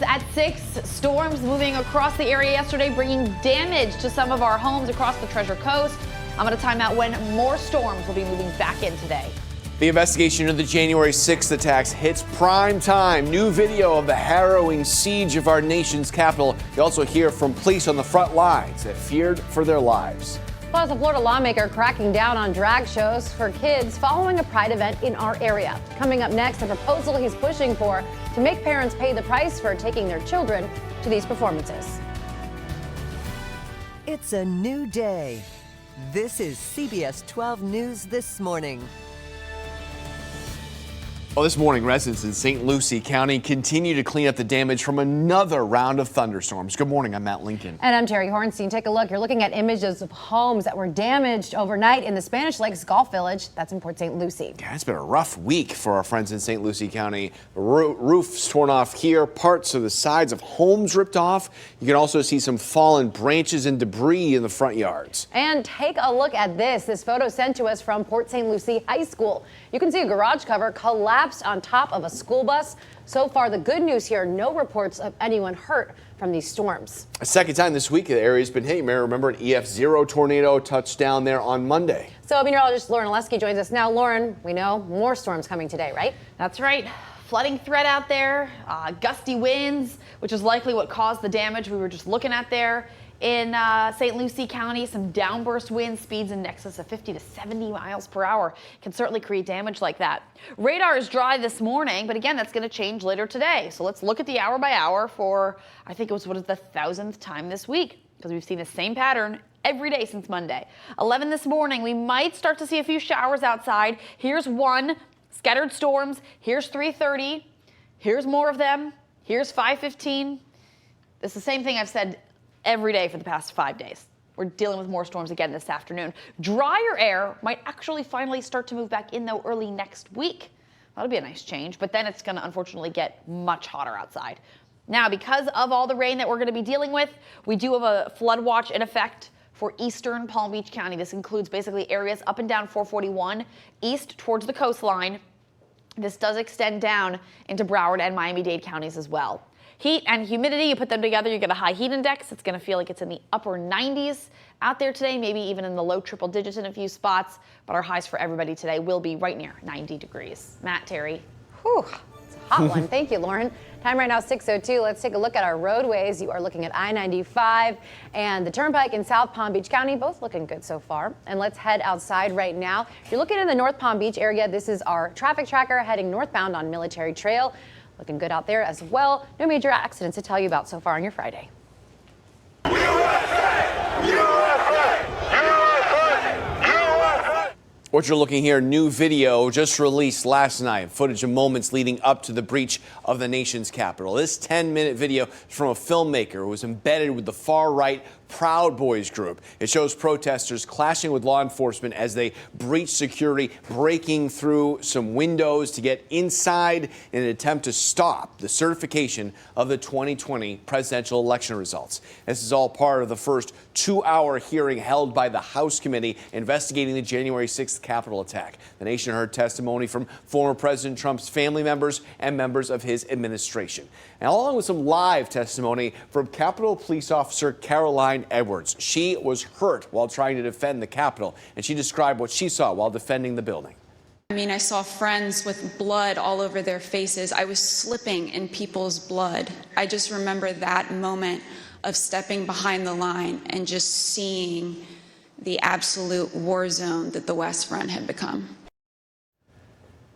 at 6. Storms moving across the area yesterday, bringing damage to some of our homes across the Treasure Coast. I'm going to time out when more storms will be moving back in today. The investigation into the January 6th attacks hits prime time. New video of the harrowing siege of our nation's capital. You also hear from police on the front lines that feared for their lives. Plus, a Florida lawmaker cracking down on drag shows for kids following a pride event in our area. Coming up next, a proposal he's pushing for to make parents pay the price for taking their children to these performances. It's a new day. This is CBS 12 News This Morning. Well, this morning, residents in St. Lucie County continue to clean up the damage from another round of thunderstorms. Good morning, I'm Matt Lincoln. And I'm Terry Hornstein. Take a look. You're looking at images of homes that were damaged overnight in the Spanish Lakes Golf Village. That's in Port St. Lucie. Yeah, it's been a rough week for our friends in St. Lucie County. Roofs torn off here, parts of the sides of homes ripped off. You can also see some fallen branches and debris in the front yards. And take a look at this photo sent to us from Port St. Lucie High School. You can see a garage cover collapsed on top of a school bus. So far, the good news here, no reports of anyone hurt from these storms. A second time this week the area's been hit. You may remember an EF0 tornado touched down there on Monday. So meteorologist Lauren Oleski joins us now. Lauren, we know more storms coming today, right? That's right. Flooding threat out there, gusty winds, which is likely what caused the damage we were just looking at there. In St. Lucie County, some downburst wind speeds in excess of 50 to 70 miles per hour can certainly create damage like that. Radar is dry this morning, but again, that's going to change later today. So let's look at the hour by hour for, I think it was, what is the 1,000th time this week, because we've seen the same pattern every day since Monday. 11 this morning, we might start to see a few showers outside. Here's one, scattered storms. Here's 3:30. Here's more of them. Here's 5:15. It's the same thing I've said every day for the past 5 days. We're dealing with more storms again this afternoon. Drier air might actually finally start to move back in, though, early next week. That'll be a nice change, but then it's going to unfortunately get much hotter outside. Now, because of all the rain that we're going to be dealing with, we do have a flood watch in effect for eastern Palm Beach County. This includes basically areas up and down 441, east towards the coastline. This does extend down into Broward and Miami-Dade counties as well. Heat and humidity, you put them together, you get a high heat index. It's going to feel like it's in the upper 90s out there today, maybe even in the low triple digits in a few spots. But our highs for everybody today will be right near 90 degrees. Matt, Terry. Whew, it's a hot one. Thank you, Lauren. Time right now, 6:02. Let's take a look at our roadways. You are looking at I-95 and the Turnpike in South Palm Beach County, both looking good so far. And let's head outside right now. If you're looking in the North Palm Beach area, this is our traffic tracker heading northbound on Military Trail. Looking good out there as well. No major accidents to tell you about so far on your Friday. USA! USA! What you're looking here, new video just released last night, footage of moments leading up to the breach of the nation's capital. This 10-minute video is from a filmmaker who was embedded with the far-right Proud Boys group. It shows protesters clashing with law enforcement as they breach security, breaking through some windows to get inside in an attempt to stop the certification of the 2020 presidential election results. This is all part of the first 2-hour hearing held by the House committee investigating the January 6th Capitol attack. The nation heard testimony from former President Trump's family members and members of his administration, and along with some live testimony from Capitol Police Officer Caroline Edwards. She was hurt while trying to defend the Capitol, and she described what she saw while defending the building. I mean, I saw friends with blood all over their faces. I was slipping in people's blood. I just remember that moment of stepping behind the line and just seeing the absolute war zone that the West Front had become.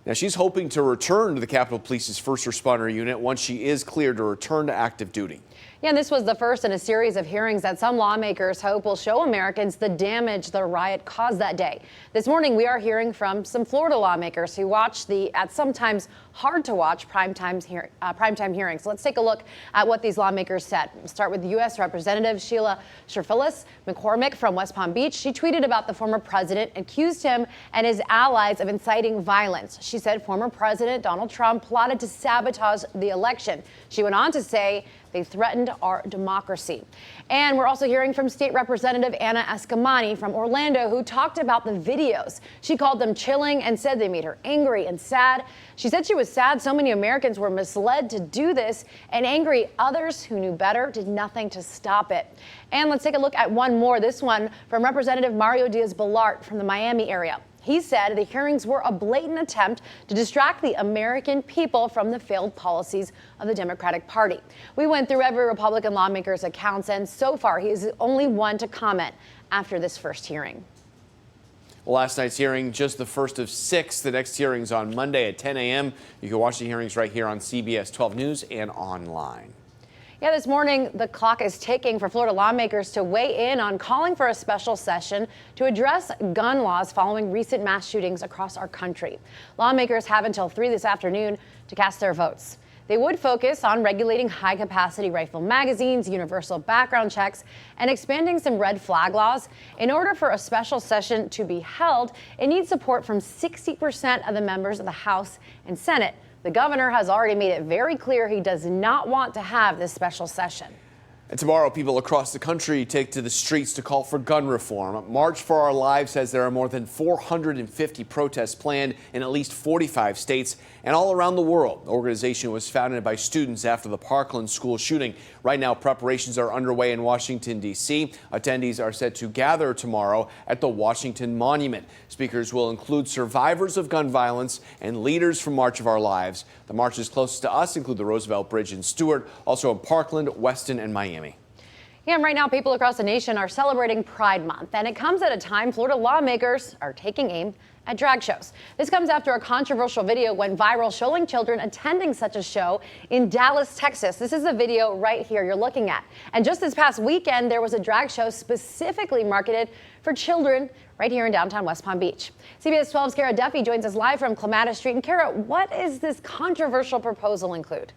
Now, she's hoping to return to the Capitol Police's first responder unit once she is cleared to return to active duty. Yeah, and this was the first in a series of hearings that some lawmakers hope will show Americans the damage the riot caused that day. This morning, we are hearing from some Florida lawmakers who watched the, at sometimes hard to watch, primetime hearings. So let's take a look at what these lawmakers said. We'll start with U.S. Representative Sheila Sherfilis McCormick from West Palm Beach. She tweeted about the former president, accused him and his allies of inciting violence. She she said former President Donald Trump plotted to sabotage the election. She went on to say they threatened our democracy. And we're also hearing from State Representative Anna Eskamani from Orlando, who talked about the videos. She called them chilling and said they made her angry and sad. She said she was sad so many Americans were misled to do this, and angry others who knew better did nothing to stop it. And let's take a look at one more, this one from Representative Mario Diaz-Balart from the Miami area. He said the hearings were a blatant attempt to distract the American people from the failed policies of the Democratic Party. We went through every Republican lawmaker's accounts, and so far he is the only one to comment after this first hearing. Well, last night's hearing, just the first of 6. The next hearing's on Monday at 10 a.m. You can watch the hearings right here on CBS 12 News and online. Yeah, this morning, the clock is ticking for Florida lawmakers to weigh in on calling for a special session to address gun laws following recent mass shootings across our country. Lawmakers have until 3 this afternoon to cast their votes. They would focus on regulating high-capacity rifle magazines, universal background checks, and expanding some red flag laws. In order for a special session to be held, it needs support from 60% of the members of the House and Senate. The governor has already made it very clear he does not want to have this special session. And tomorrow, people across the country take to the streets to call for gun reform. March for Our Lives says there are more than 450 protests planned in at least 45 states and all around the world. The organization was founded by students after the Parkland school shooting. Right now, preparations are underway in Washington, D.C. Attendees are set to gather tomorrow at the Washington Monument. Speakers will include survivors of gun violence and leaders from March of Our Lives. The marches closest to us include the Roosevelt Bridge in Stewart, also in Parkland, Weston, and Miami. Yeah, and right now people across the nation are celebrating Pride Month, and it comes at a time Florida lawmakers are taking aim at drag shows. This comes after a controversial video went viral showing children attending such a show in Dallas, Texas. This is the video right here you're looking at. And just this past weekend, there was a drag show specifically marketed for children right here in downtown West Palm Beach. CBS 12's Kara Duffy joins us live from Clematis Street. And Kara, what does this controversial proposal include?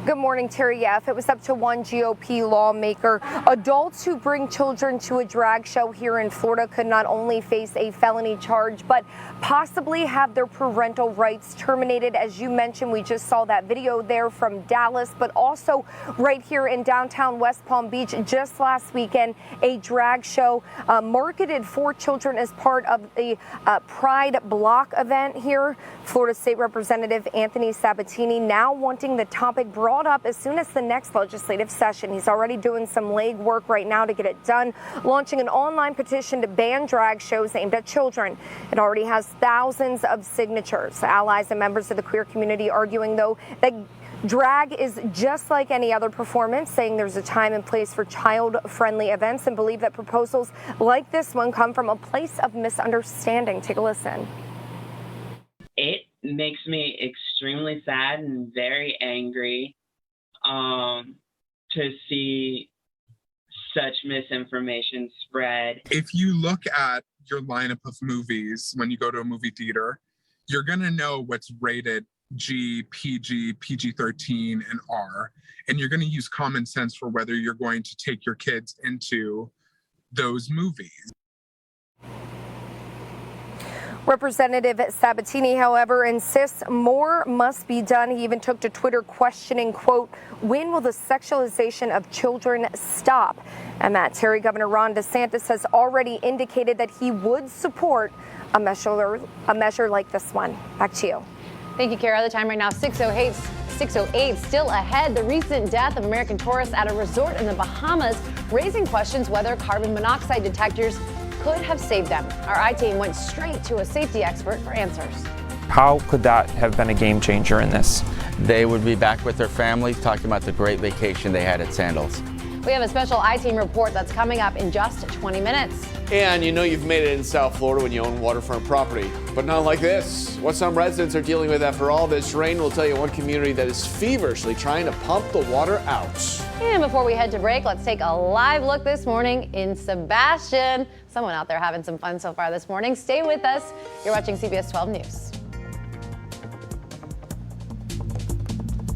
Good morning, Terry. If it was up to one GOP lawmaker, adults who bring children to a drag show here in Florida could not only face a felony charge, but possibly have their parental rights terminated. As you mentioned, we just saw that video there from Dallas, but also right here in downtown West Palm Beach just last weekend, a drag show marketed for children as part of the Pride Block event here. Florida State Representative Anthony Sabatini now wanting the topic brought up as soon as the next legislative session. He's already doing some legwork right now to get it done, launching an online petition to ban drag shows aimed at children. It already has thousands of signatures. Allies and members of the queer community arguing, though, that drag is just like any other performance, saying there's a time and place for child-friendly events, and believe that proposals like this one come from a place of misunderstanding. Take a listen. It makes me extremely sad and very angry to see such misinformation spread. If you look at your lineup of movies when you go to a movie theater, you're going to know what's rated G, PG, PG-13, and R. And you're going to use common sense for whether you're going to take your kids into those movies. Representative Sabatini, however, insists more must be done. He even took to Twitter questioning, quote, when will the sexualization of children stop? And that Terry, Governor Ron DeSantis has already indicated that he would support a measure like this one. Back to you. Thank you, Kara. The time right now, 6:08, still ahead. The recent death of American tourists at a resort in the Bahamas, raising questions whether carbon monoxide detectors could have saved them. Our I-Team went straight to a safety expert for answers. How could that have been a game changer in this? They would be back with their families talking about the great vacation they had at Sandals. We have a special I-Team report that's coming up in just 20 minutes. And you know you've made it in South Florida when you own waterfront property, but not like this. What some residents are dealing with after all this rain, we'll tell you one community that is feverishly trying to pump the water out. And before we head to break, let's take a live look this morning in Sebastian. Someone out there having some fun so far this morning. Stay with us. You're watching CBS 12 News.